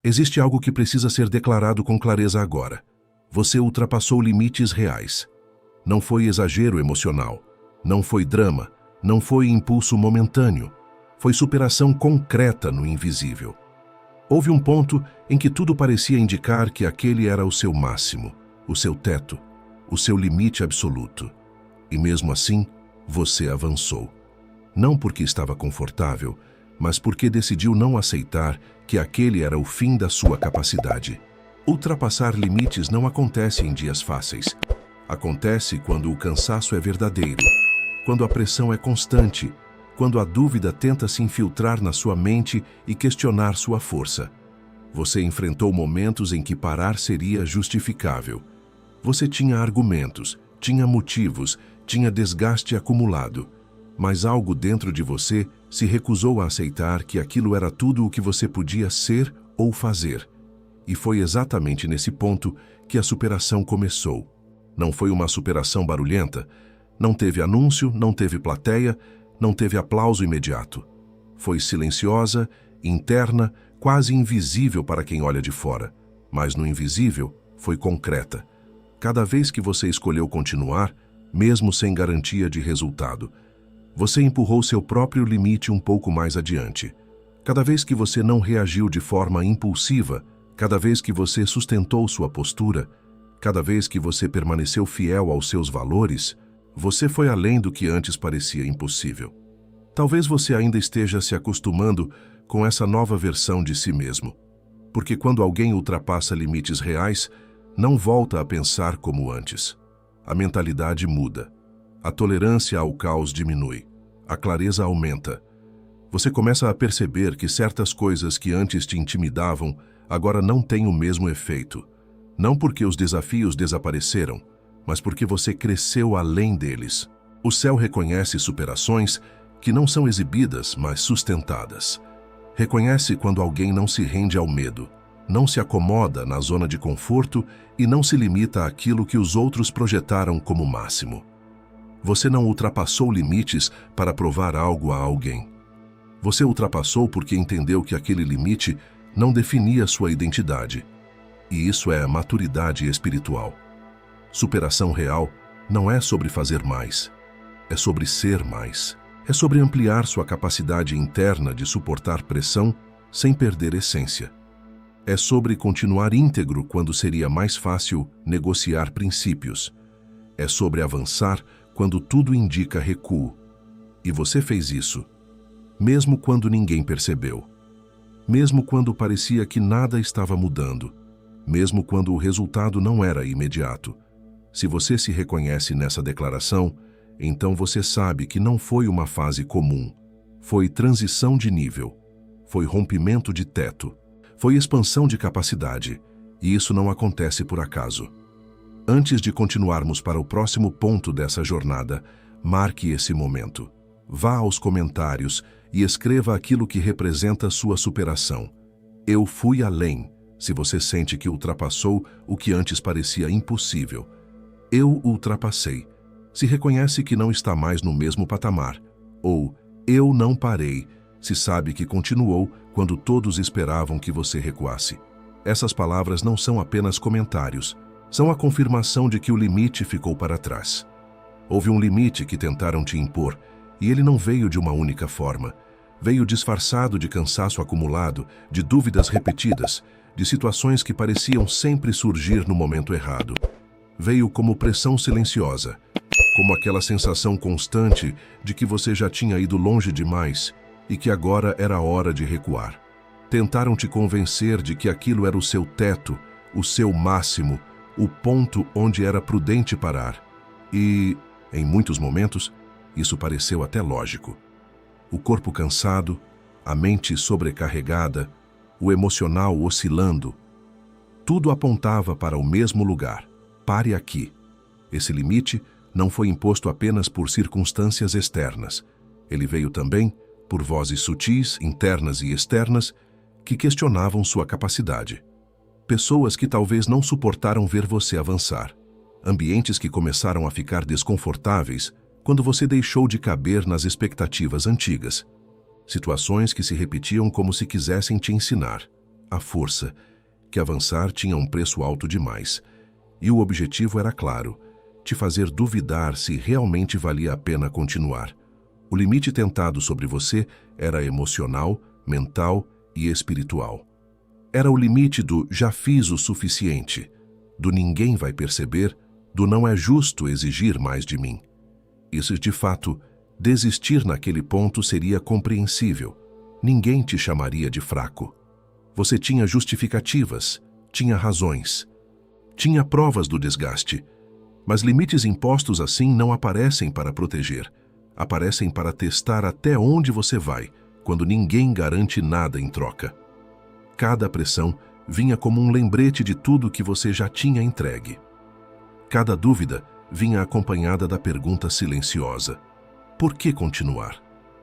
Existe algo que precisa ser declarado com clareza agora. Você ultrapassou limites reais. Não foi exagero emocional, não foi drama, não foi impulso momentâneo. Foi superação concreta no invisível. Houve um ponto em que tudo parecia indicar que aquele era o seu máximo, o seu teto, o seu limite absoluto. E mesmo assim, você avançou. Não porque estava confortável, mas porque decidiu não aceitar que aquele era o fim da sua capacidade. Ultrapassar limites não acontece em dias fáceis. Acontece quando o cansaço é verdadeiro, quando a pressão é constante, quando a dúvida tenta se infiltrar na sua mente e questionar sua força. Você enfrentou momentos em que parar seria justificável. Você tinha argumentos, tinha motivos, tinha desgaste acumulado, mas algo dentro de você se recusou a aceitar que aquilo era tudo o que você podia ser ou fazer. E foi exatamente nesse ponto que a superação começou. Não foi uma superação barulhenta, não teve anúncio, não teve plateia, não teve aplauso imediato. Foi silenciosa, interna, quase invisível para quem olha de fora, mas no invisível foi concreta. Cada vez que você escolheu continuar, mesmo sem garantia de resultado, você empurrou seu próprio limite um pouco mais adiante. Cada vez que você não reagiu de forma impulsiva, cada vez que você sustentou sua postura, cada vez que você permaneceu fiel aos seus valores, você foi além do que antes parecia impossível. Talvez você ainda esteja se acostumando com essa nova versão de si mesmo, porque quando alguém ultrapassa limites reais, não volta a pensar como antes. A mentalidade muda. A tolerância ao caos diminui. A clareza aumenta. Você começa a perceber que certas coisas que antes te intimidavam agora não têm o mesmo efeito. Não porque os desafios desapareceram, mas porque você cresceu além deles. O céu reconhece superações que não são exibidas, mas sustentadas. Reconhece quando alguém não se rende ao medo, não se acomoda na zona de conforto e não se limita àquilo que os outros projetaram como máximo. Você não ultrapassou limites para provar algo a alguém. Você ultrapassou porque entendeu que aquele limite não definia sua identidade. E isso é maturidade espiritual. Superação real não é sobre fazer mais, é sobre ser mais. É sobre ampliar sua capacidade interna de suportar pressão sem perder essência. É sobre continuar íntegro quando seria mais fácil negociar princípios. É sobre avançar quando tudo indica recuo. E você fez isso, mesmo quando ninguém percebeu. Mesmo quando parecia que nada estava mudando. Mesmo quando o resultado não era imediato. Se você se reconhece nessa declaração, então você sabe que não foi uma fase comum. Foi transição de nível. Foi rompimento de teto. Foi expansão de capacidade. E isso não acontece por acaso. Antes de continuarmos para o próximo ponto dessa jornada, marque esse momento. Vá aos comentários e escreva aquilo que representa sua superação. Eu fui além, se você sente que ultrapassou o que antes parecia impossível. Eu ultrapassei, se reconhece que não está mais no mesmo patamar. Ou eu não parei, se sabe que continuou quando todos esperavam que você recuasse. Essas palavras não são apenas comentários, são a confirmação de que o limite ficou para trás. Houve um limite que tentaram te impor, e ele não veio de uma única forma. Veio disfarçado de cansaço acumulado, de dúvidas repetidas, de situações que pareciam sempre surgir no momento errado. Veio como pressão silenciosa, como aquela sensação constante de que você já tinha ido longe demais e que agora era hora de recuar. Tentaram te convencer de que aquilo era o seu teto, o seu máximo, o ponto onde era prudente parar. E, em muitos momentos, isso pareceu até lógico. O corpo cansado, a mente sobrecarregada, o emocional oscilando, tudo apontava para o mesmo lugar. Pare aqui. Esse limite não foi imposto apenas por circunstâncias externas. Ele veio também por vozes sutis, internas e externas, que questionavam sua capacidade. Pessoas que talvez não suportaram ver você avançar. Ambientes que começaram a ficar desconfortáveis quando você deixou de caber nas expectativas antigas. Situações que se repetiam como se quisessem te ensinar. a força, que avançar tinha um preço alto demais. E o objetivo era claro: te fazer duvidar se realmente valia a pena continuar. O limite tentado sobre você era emocional, mental e espiritual. Era o limite do já fiz o suficiente, do ninguém vai perceber, do não é justo exigir mais de mim. Isso, de fato, desistir naquele ponto seria compreensível. Ninguém te chamaria de fraco. Você tinha justificativas, tinha razões, tinha provas do desgaste. Mas limites impostos assim não aparecem para proteger. Aparecem para testar até onde você vai, quando ninguém garante nada em troca. Cada pressão vinha como um lembrete de tudo que você já tinha entregue. Cada dúvida vinha acompanhada da pergunta silenciosa: por que continuar?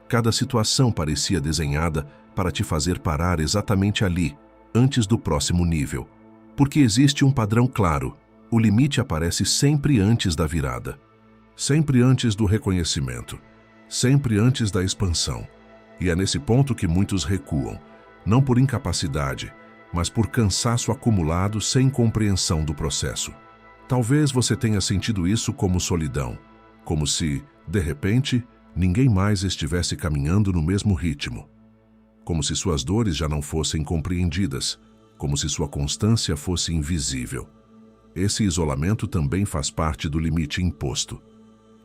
Cada situação parecia desenhada para te fazer parar exatamente ali, antes do próximo nível. Porque existe um padrão claro: o limite aparece sempre antes da virada. Sempre antes do reconhecimento. Sempre antes da expansão. E é nesse ponto que muitos recuam, não por incapacidade, mas por cansaço acumulado sem compreensão do processo. Talvez você tenha sentido isso como solidão, como se, de repente, ninguém mais estivesse caminhando no mesmo ritmo. Como se suas dores já não fossem compreendidas, como se sua constância fosse invisível. Esse isolamento também faz parte do limite imposto.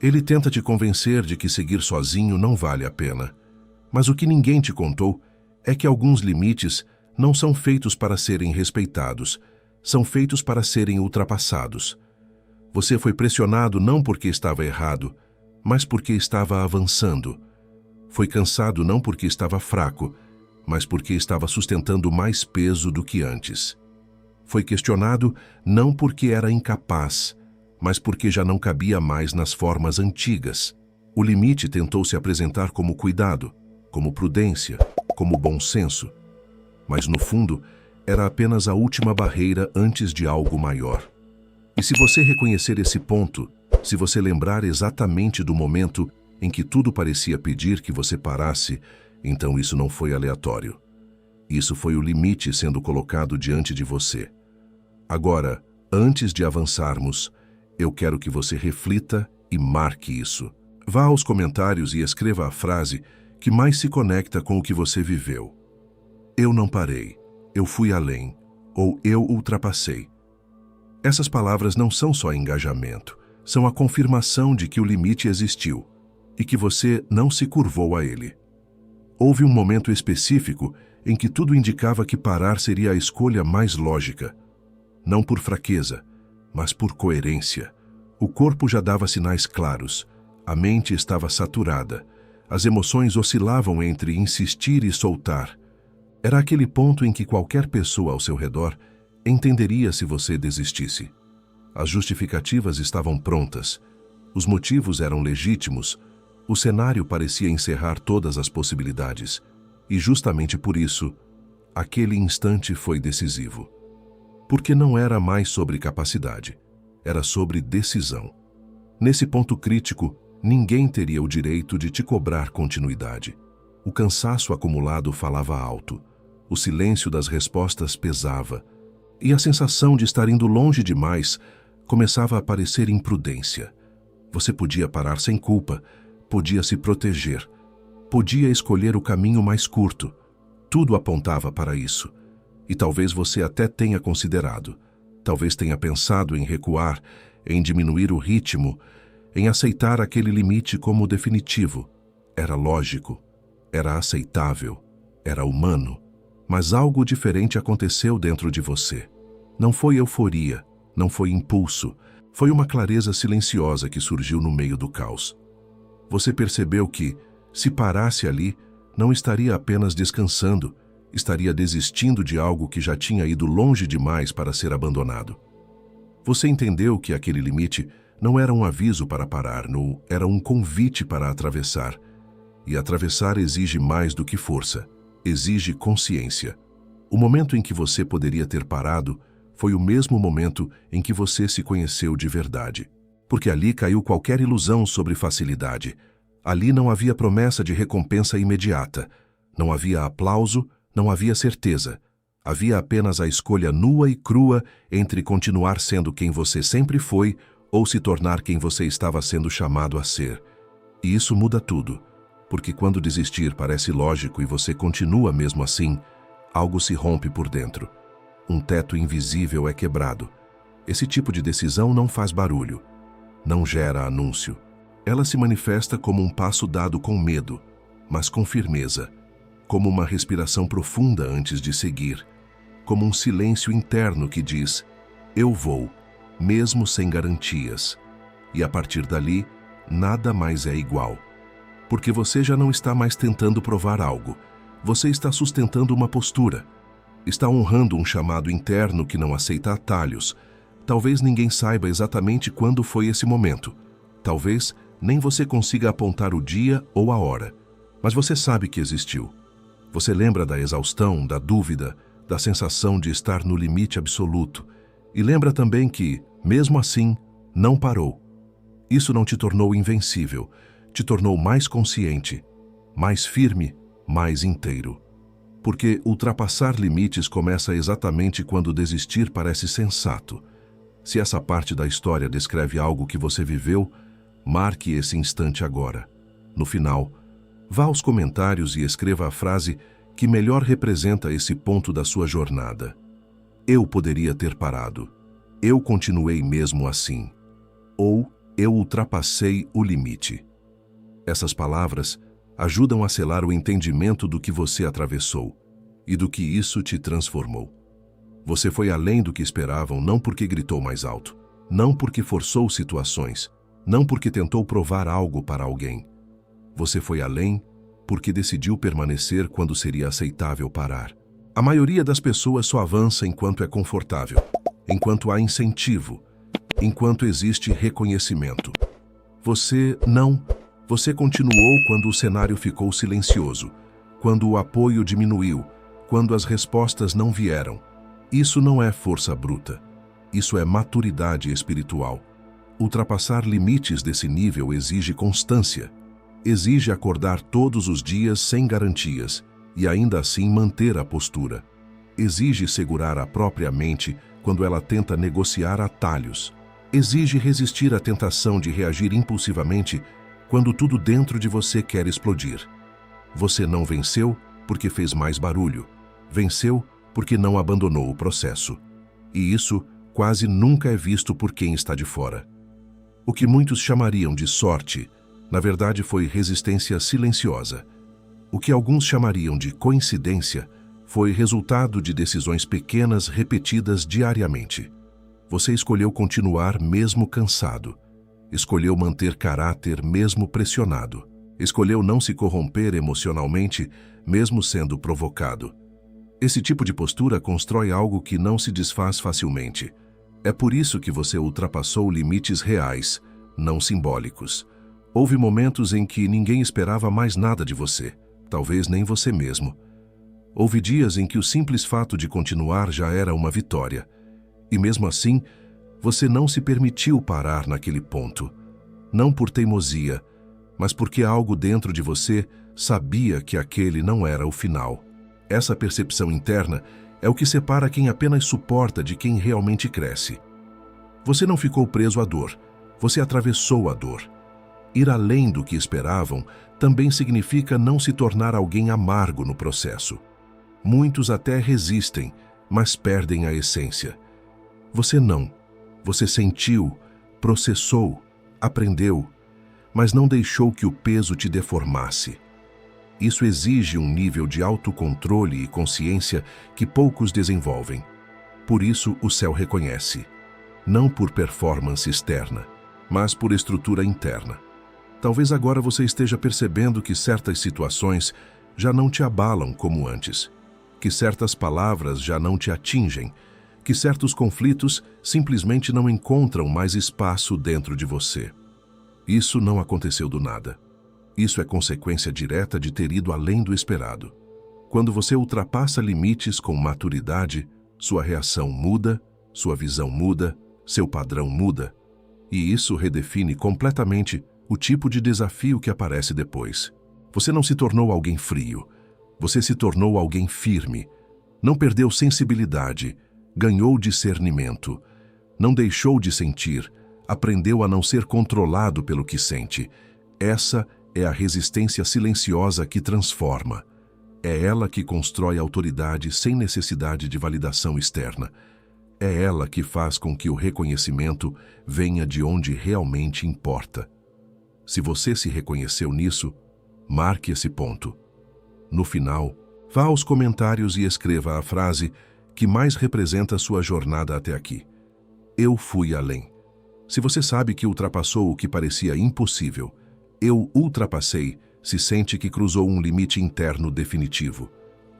Ele tenta te convencer de que seguir sozinho não vale a pena. Mas o que ninguém te contou é que alguns limites não são feitos para serem respeitados, são feitos para serem ultrapassados. Você foi pressionado não porque estava errado, mas porque estava avançando. Foi cansado não porque estava fraco, mas porque estava sustentando mais peso do que antes. Foi questionado não porque era incapaz, mas porque já não cabia mais nas formas antigas. O limite tentou se apresentar como cuidado, como prudência, como bom senso. Mas no fundo, era apenas a última barreira antes de algo maior. E se você reconhecer esse ponto, se você lembrar exatamente do momento em que tudo parecia pedir que você parasse, então isso não foi aleatório. Isso foi o limite sendo colocado diante de você. Agora, antes de avançarmos, eu quero que você reflita e marque isso. Vá aos comentários e escreva a frase que mais se conecta com o que você viveu. Eu não parei, eu fui além, ou eu ultrapassei. Essas palavras não são só engajamento, são a confirmação de que o limite existiu e que você não se curvou a ele. Houve um momento específico em que tudo indicava que parar seria a escolha mais lógica. Não por fraqueza, mas por coerência. O corpo já dava sinais claros, a mente estava saturada, as emoções oscilavam entre insistir e soltar. Era aquele ponto em que qualquer pessoa ao seu redor entenderia se você desistisse. As justificativas estavam prontas, os motivos eram legítimos, o cenário parecia encerrar todas as possibilidades, e justamente por isso, aquele instante foi decisivo. Porque não era mais sobre capacidade, era sobre decisão. Nesse ponto crítico, ninguém teria o direito de te cobrar continuidade. O cansaço acumulado falava alto, o silêncio das respostas pesava, e a sensação de estar indo longe demais começava a aparecer imprudência. Você podia parar sem culpa, podia se proteger, podia escolher o caminho mais curto. Tudo apontava para isso. E talvez você até tenha considerado, talvez tenha pensado em recuar, em diminuir o ritmo, em aceitar aquele limite como definitivo. Era lógico, era aceitável, era humano, mas algo diferente aconteceu dentro de você. Não foi euforia, não foi impulso, foi uma clareza silenciosa que surgiu no meio do caos. Você percebeu que, se parasse ali, não estaria apenas descansando, estaria desistindo de algo que já tinha ido longe demais para ser abandonado. Você entendeu que aquele limite não era um aviso para parar, era um convite para atravessar. E atravessar exige mais do que força, exige consciência. O momento em que você poderia ter parado foi o mesmo momento em que você se conheceu de verdade. Porque ali caiu qualquer ilusão sobre facilidade. Ali não havia promessa de recompensa imediata. Não havia aplauso, não havia certeza. Havia apenas a escolha nua e crua entre continuar sendo quem você sempre foi ou se tornar quem você estava sendo chamado a ser. E isso muda tudo, porque quando desistir parece lógico e você continua mesmo assim, algo se rompe por dentro. Um teto invisível é quebrado. Esse tipo de decisão não faz barulho, não gera anúncio. Ela se manifesta como um passo dado com medo, mas com firmeza, como uma respiração profunda antes de seguir, como um silêncio interno que diz: eu vou, mesmo sem garantias. E a partir dali, nada mais é igual. Porque você já não está mais tentando provar algo, você está sustentando uma postura. Está honrando um chamado interno que não aceita atalhos. Talvez ninguém saiba exatamente quando foi esse momento. Talvez nem você consiga apontar o dia ou a hora. Mas você sabe que existiu. Você lembra da exaustão, da dúvida, da sensação de estar no limite absoluto. E lembra também que, mesmo assim, não parou. Isso não te tornou invencível, te tornou mais consciente, mais firme, mais inteiro. Porque ultrapassar limites começa exatamente quando desistir parece sensato. Se essa parte da história descreve algo que você viveu, marque esse instante agora. No final, vá aos comentários e escreva a frase que melhor representa esse ponto da sua jornada. Eu poderia ter parado. Eu continuei mesmo assim. Ou eu ultrapassei o limite. Essas palavras ajudam a selar o entendimento do que você atravessou e do que isso te transformou. Você foi além do que esperavam, não porque gritou mais alto, não porque forçou situações, não porque tentou provar algo para alguém. Você foi além porque decidiu permanecer quando seria aceitável parar. A maioria das pessoas só avança enquanto é confortável, enquanto há incentivo, enquanto existe reconhecimento. Você não. Você continuou quando o cenário ficou silencioso, quando o apoio diminuiu, quando as respostas não vieram. Isso não é força bruta. Isso é maturidade espiritual. Ultrapassar limites desse nível exige constância. Exige acordar todos os dias sem garantias e ainda assim manter a postura. Exige segurar a própria mente quando ela tenta negociar atalhos. Exige resistir à tentação de reagir impulsivamente quando tudo dentro de você quer explodir. Você não venceu porque fez mais barulho. Venceu porque não abandonou o processo. E isso quase nunca é visto por quem está de fora. O que muitos chamariam de sorte, na verdade foi resistência silenciosa. O que alguns chamariam de coincidência foi resultado de decisões pequenas repetidas diariamente. Você escolheu continuar mesmo cansado. Escolheu manter caráter mesmo pressionado. Escolheu não se corromper emocionalmente, mesmo sendo provocado. Esse tipo de postura constrói algo que não se desfaz facilmente. É por isso que você ultrapassou limites reais, não simbólicos. Houve momentos em que ninguém esperava mais nada de você, talvez nem você mesmo. Houve dias em que o simples fato de continuar já era uma vitória. E mesmo assim, você não se permitiu parar naquele ponto. Não por teimosia, mas porque algo dentro de você sabia que aquele não era o final. Essa percepção interna é o que separa quem apenas suporta de quem realmente cresce. Você não ficou preso à dor, você atravessou a dor. Ir além do que esperavam também significa não se tornar alguém amargo no processo. Muitos até resistem, mas perdem a essência. Você não. Você sentiu, processou, aprendeu, mas não deixou que o peso te deformasse. Isso exige um nível de autocontrole e consciência que poucos desenvolvem. Por isso o céu reconhece, não por performance externa, mas por estrutura interna. Talvez agora você esteja percebendo que certas situações já não te abalam como antes, que certas palavras já não te atingem, que certos conflitos simplesmente não encontram mais espaço dentro de você. Isso não aconteceu do nada. Isso é consequência direta de ter ido além do esperado. Quando você ultrapassa limites com maturidade, sua reação muda, sua visão muda, seu padrão muda. E isso redefine completamente o tipo de desafio que aparece depois. Você não se tornou alguém frio. Você se tornou alguém firme. Não perdeu sensibilidade, ganhou discernimento. Não deixou de sentir, aprendeu a não ser controlado pelo que sente. Essa é a resistência silenciosa que transforma. É ela que constrói autoridade sem necessidade de validação externa. É ela que faz com que o reconhecimento venha de onde realmente importa. Se você se reconheceu nisso, marque esse ponto. No final, vá aos comentários e escreva a frase que mais representa sua jornada até aqui. Eu fui além. Se você sabe que ultrapassou o que parecia impossível, eu ultrapassei se sente que cruzou um limite interno definitivo.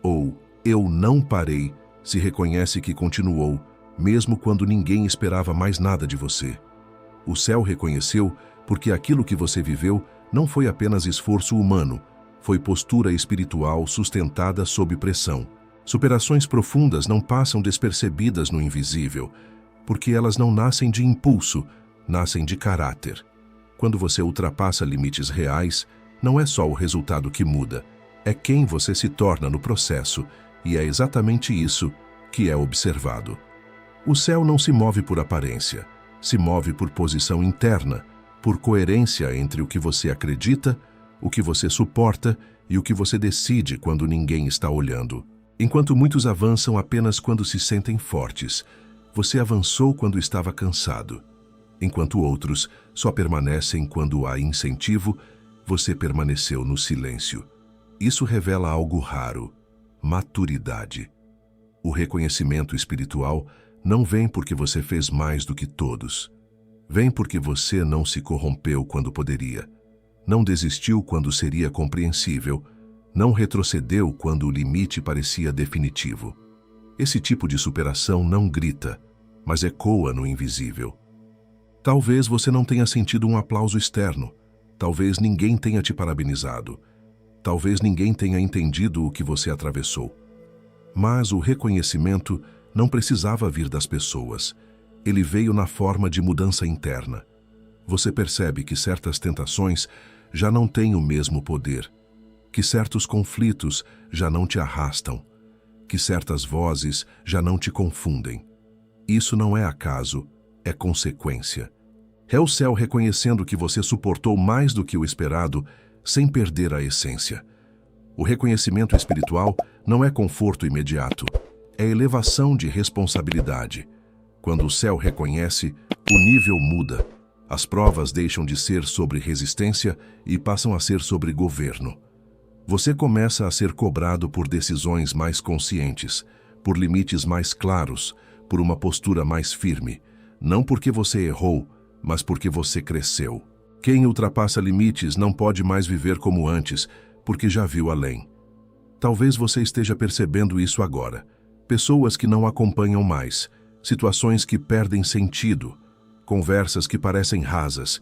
Ou eu não parei se reconhece que continuou, mesmo quando ninguém esperava mais nada de você. O céu reconheceu porque aquilo que você viveu não foi apenas esforço humano, foi postura espiritual sustentada sob pressão. Superações profundas não passam despercebidas no invisível, porque elas não nascem de impulso, nascem de caráter. Quando você ultrapassa limites reais, não é só o resultado que muda, é quem você se torna no processo, e é exatamente isso que é observado. O céu não se move por aparência, se move por posição interna, por coerência entre o que você acredita, o que você suporta e o que você decide quando ninguém está olhando. Enquanto muitos avançam apenas quando se sentem fortes, você avançou quando estava cansado. Enquanto outros só permanecem quando há incentivo, você permaneceu no silêncio. Isso revela algo raro: maturidade. O reconhecimento espiritual não vem porque você fez mais do que todos. Vem porque você não se corrompeu quando poderia, não desistiu quando seria compreensível, não retrocedeu quando o limite parecia definitivo. Esse tipo de superação não grita, mas ecoa no invisível. Talvez você não tenha sentido um aplauso externo, talvez ninguém tenha te parabenizado, talvez ninguém tenha entendido o que você atravessou. Mas o reconhecimento não precisava vir das pessoas, ele veio na forma de mudança interna. Você percebe que certas tentações já não têm o mesmo poder, que certos conflitos já não te arrastam, que certas vozes já não te confundem. Isso não é acaso, é consequência. É o céu reconhecendo que você suportou mais do que o esperado, sem perder a essência. O reconhecimento espiritual não é conforto imediato, é elevação de responsabilidade. Quando o céu reconhece, o nível muda. As provas deixam de ser sobre resistência e passam a ser sobre governo. Você começa a ser cobrado por decisões mais conscientes, por limites mais claros, por uma postura mais firme, não porque você errou, mas porque você cresceu. Quem ultrapassa limites não pode mais viver como antes, porque já viu além. Talvez você esteja percebendo isso agora. Pessoas que não acompanham mais, situações que perdem sentido, conversas que parecem rasas.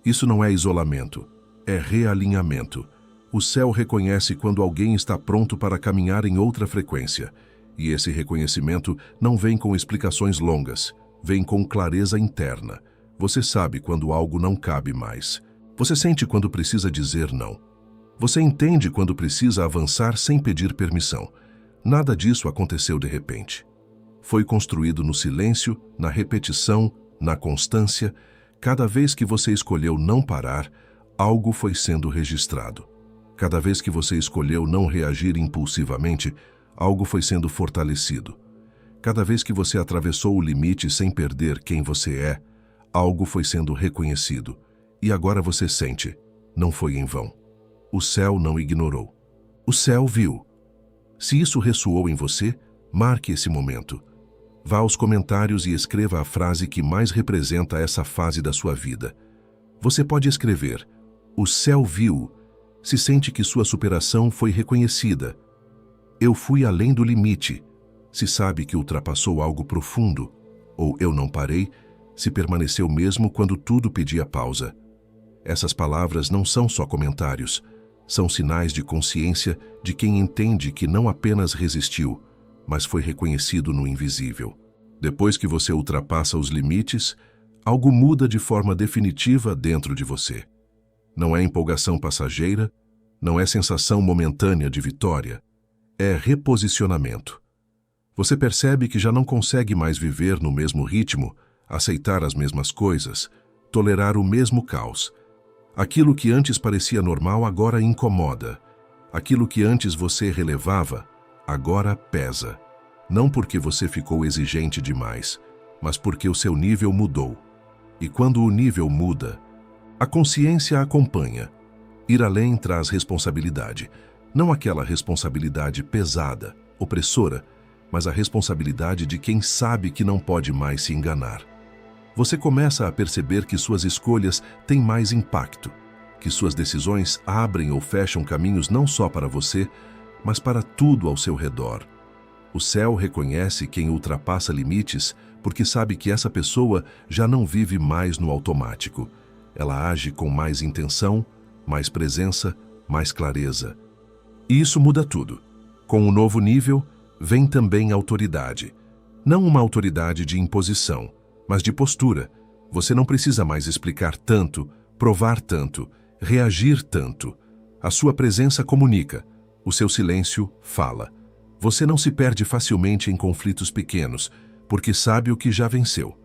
Isso não é isolamento, é realinhamento. O céu reconhece quando alguém está pronto para caminhar em outra frequência. E esse reconhecimento não vem com explicações longas, vem com clareza interna. Você sabe quando algo não cabe mais. Você sente quando precisa dizer não. Você entende quando precisa avançar sem pedir permissão. Nada disso aconteceu de repente. Foi construído no silêncio, na repetição, na constância. Cada vez que você escolheu não parar, algo foi sendo registrado. Cada vez que você escolheu não reagir impulsivamente, algo foi sendo fortalecido. Cada vez que você atravessou o limite sem perder quem você é, algo foi sendo reconhecido. E agora você sente, não foi em vão. O céu não ignorou. O céu viu. Se isso ressoou em você, marque esse momento. Vá aos comentários e escreva a frase que mais representa essa fase da sua vida. Você pode escrever: o céu viu, se sente que sua superação foi reconhecida. Eu fui além do limite, se sabe que ultrapassou algo profundo. Ou eu não parei, se permaneceu mesmo quando tudo pedia pausa. Essas palavras não são só comentários, são sinais de consciência de quem entende que não apenas resistiu, mas foi reconhecido no invisível. Depois que você ultrapassa os limites, algo muda de forma definitiva dentro de você. Não é empolgação passageira, não é sensação momentânea de vitória, é reposicionamento. Você percebe que já não consegue mais viver no mesmo ritmo, aceitar as mesmas coisas, tolerar o mesmo caos. Aquilo que antes parecia normal agora incomoda. Aquilo que antes você relevava, agora pesa. Não porque você ficou exigente demais, mas porque o seu nível mudou. E quando o nível muda, a consciência acompanha. Ir além traz responsabilidade. Não aquela responsabilidade pesada, opressora, mas a responsabilidade de quem sabe que não pode mais se enganar. Você começa a perceber que suas escolhas têm mais impacto, que suas decisões abrem ou fecham caminhos não só para você, mas para tudo ao seu redor. O céu reconhece quem ultrapassa limites porque sabe que essa pessoa já não vive mais no automático. Ela age com mais intenção, mais presença, mais clareza. E isso muda tudo. Com o novo nível, vem também autoridade. Não uma autoridade de imposição, mas de postura. Você não precisa mais explicar tanto, provar tanto, reagir tanto. A sua presença comunica, o seu silêncio fala. Você não se perde facilmente em conflitos pequenos, porque sabe o que já venceu.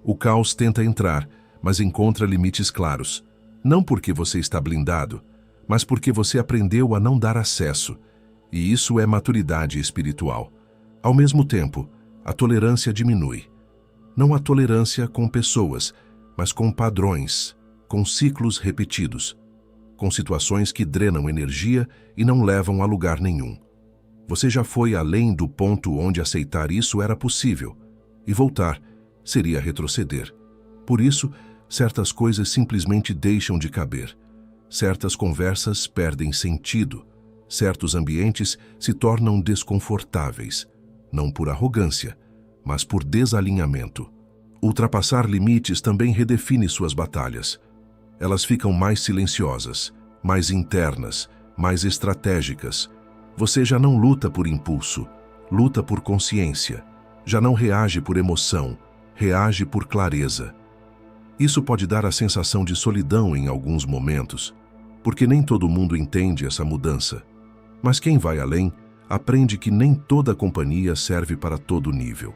O caos tenta entrar, mas encontra limites claros. Não porque você está blindado, mas porque você aprendeu a não dar acesso. E isso é maturidade espiritual. Ao mesmo tempo, a tolerância diminui. Não a tolerância com pessoas, mas com padrões, com ciclos repetidos, com situações que drenam energia e não levam a lugar nenhum. Você já foi além do ponto onde aceitar isso era possível, e voltar seria retroceder. Por isso, certas coisas simplesmente deixam de caber. Certas conversas perdem sentido. Certos ambientes se tornam desconfortáveis, não por arrogância, mas por desalinhamento. Ultrapassar limites também redefine suas batalhas. Elas ficam mais silenciosas, mais internas, mais estratégicas. Você já não luta por impulso, luta por consciência. Já não reage por emoção, reage por clareza. Isso pode dar a sensação de solidão em alguns momentos, porque nem todo mundo entende essa mudança. Mas quem vai além, aprende que nem toda companhia serve para todo nível.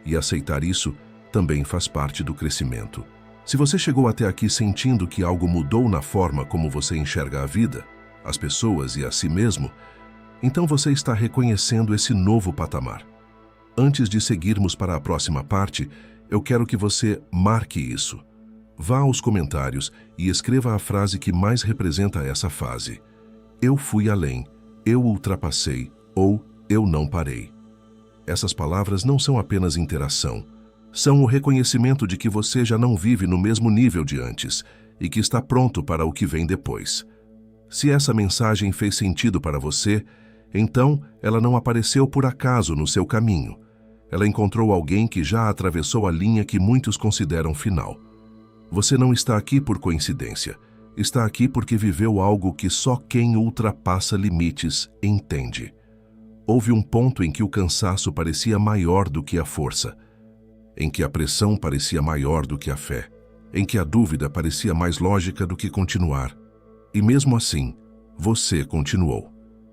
E aceitar isso também faz parte do crescimento. Se você chegou até aqui sentindo que algo mudou na forma como você enxerga a vida, as pessoas e a si mesmo, então você está reconhecendo esse novo patamar. Antes de seguirmos para a próxima parte, eu quero que você marque isso. Vá aos comentários e escreva a frase que mais representa essa fase. Eu fui além, eu ultrapassei ou eu não parei. Essas palavras não são apenas interação. São o reconhecimento de que você já não vive no mesmo nível de antes e que está pronto para o que vem depois. Se essa mensagem fez sentido para você, então ela não apareceu por acaso no seu caminho. Ela encontrou alguém que já atravessou a linha que muitos consideram final. Você não está aqui por coincidência. Está aqui porque viveu algo que só quem ultrapassa limites entende. Houve um ponto em que o cansaço parecia maior do que a força, em que a pressão parecia maior do que a fé, em que a dúvida parecia mais lógica do que continuar. E mesmo assim, você continuou.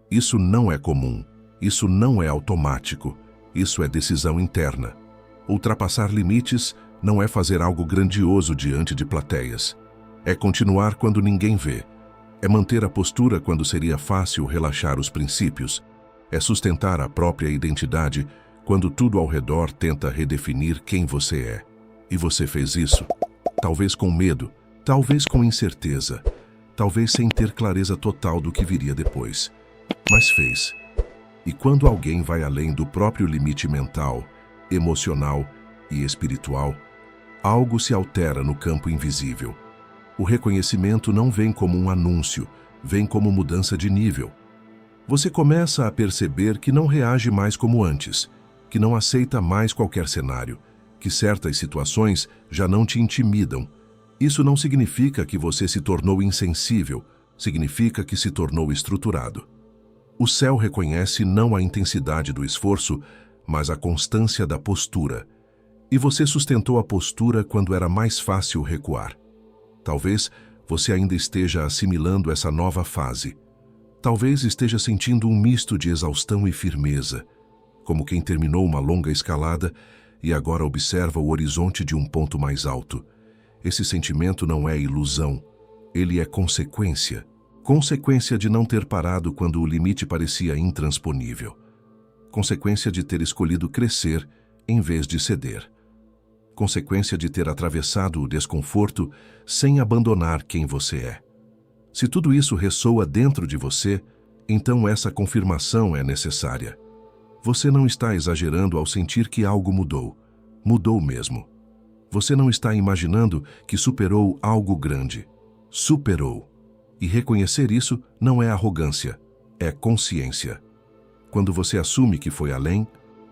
Isso não é comum, isso não é automático, isso é decisão interna. Ultrapassar limites não é fazer algo grandioso diante de plateias. É continuar quando ninguém vê. É manter a postura quando seria fácil relaxar os princípios. É sustentar a própria identidade quando tudo ao redor tenta redefinir quem você é. E você fez isso, talvez com medo, talvez com incerteza, talvez sem ter clareza total do que viria depois. Mas fez. E quando alguém vai além do próprio limite mental, emocional e espiritual, algo se altera no campo invisível. O reconhecimento não vem como um anúncio, vem como mudança de nível. Você começa a perceber que não reage mais como antes, que não aceita mais qualquer cenário, que certas situações já não te intimidam. Isso não significa que você se tornou insensível, significa que se tornou estruturado. O céu reconhece não a intensidade do esforço, mas a constância da postura. E você sustentou a postura quando era mais fácil recuar. Talvez você ainda esteja assimilando essa nova fase. Talvez esteja sentindo um misto de exaustão e firmeza, como quem terminou uma longa escalada e agora observa o horizonte de um ponto mais alto. Esse sentimento não é ilusão, ele é consequência. Consequência de não ter parado quando o limite parecia intransponível. Consequência de ter escolhido crescer em vez de ceder. Consequência de ter atravessado o desconforto sem abandonar quem você é. Se tudo isso ressoa dentro de você, então essa confirmação é necessária. Você não está exagerando ao sentir que algo mudou. Mudou mesmo. Você não está imaginando que superou algo grande. Superou. E reconhecer isso não é arrogância, é consciência. Quando você assume que foi além,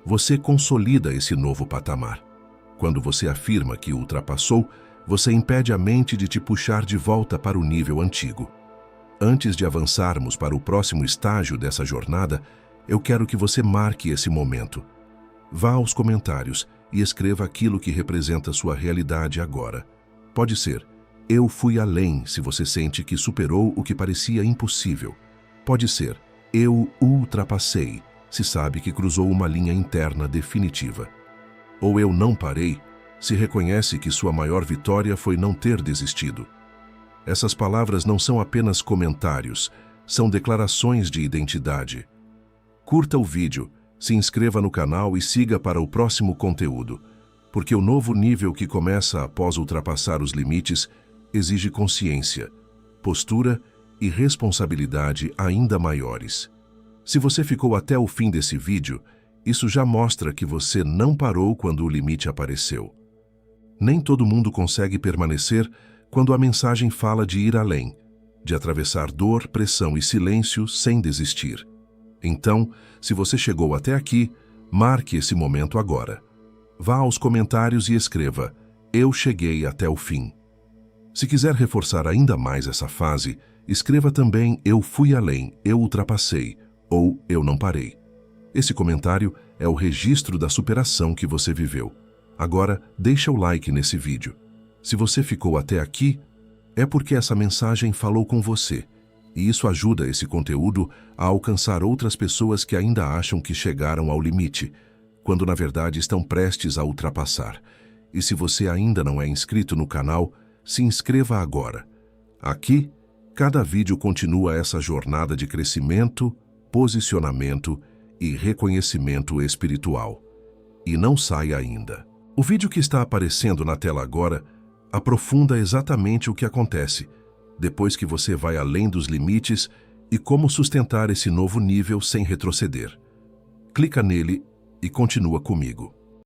você consolida esse novo patamar. Quando você afirma que ultrapassou, você impede a mente de te puxar de volta para o nível antigo. Antes de avançarmos para o próximo estágio dessa jornada, eu quero que você marque esse momento. Vá aos comentários e escreva aquilo que representa sua realidade agora. Pode ser, eu fui além, se você sente que superou o que parecia impossível. Pode ser, eu ultrapassei, se sabe que cruzou uma linha interna definitiva. Ou eu não parei, se reconhece que sua maior vitória foi não ter desistido. Essas palavras não são apenas comentários, são declarações de identidade. Curta o vídeo, se inscreva no canal e siga para o próximo conteúdo, porque o novo nível que começa após ultrapassar os limites exige consciência, postura e responsabilidade ainda maiores. Se você ficou até o fim desse vídeo, isso já mostra que você não parou quando o limite apareceu. Nem todo mundo consegue permanecer quando a mensagem fala de ir além, de atravessar dor, pressão e silêncio sem desistir. Então, se você chegou até aqui, marque esse momento agora. Vá aos comentários e escreva: eu cheguei até o fim. Se quiser reforçar ainda mais essa fase, escreva também: eu fui além, eu ultrapassei, ou eu não parei. Esse comentário é o registro da superação que você viveu. Agora, deixa o like nesse vídeo. Se você ficou até aqui, é porque essa mensagem falou com você. E isso ajuda esse conteúdo a alcançar outras pessoas que ainda acham que chegaram ao limite, quando na verdade estão prestes a ultrapassar. E se você ainda não é inscrito no canal, se inscreva agora. Aqui, cada vídeo continua essa jornada de crescimento, posicionamento e reconhecimento espiritual. E não saia ainda. O vídeo que está aparecendo na tela agora aprofunda exatamente o que acontece depois que você vai além dos limites e como sustentar esse novo nível sem retroceder. Clica nele e continua comigo.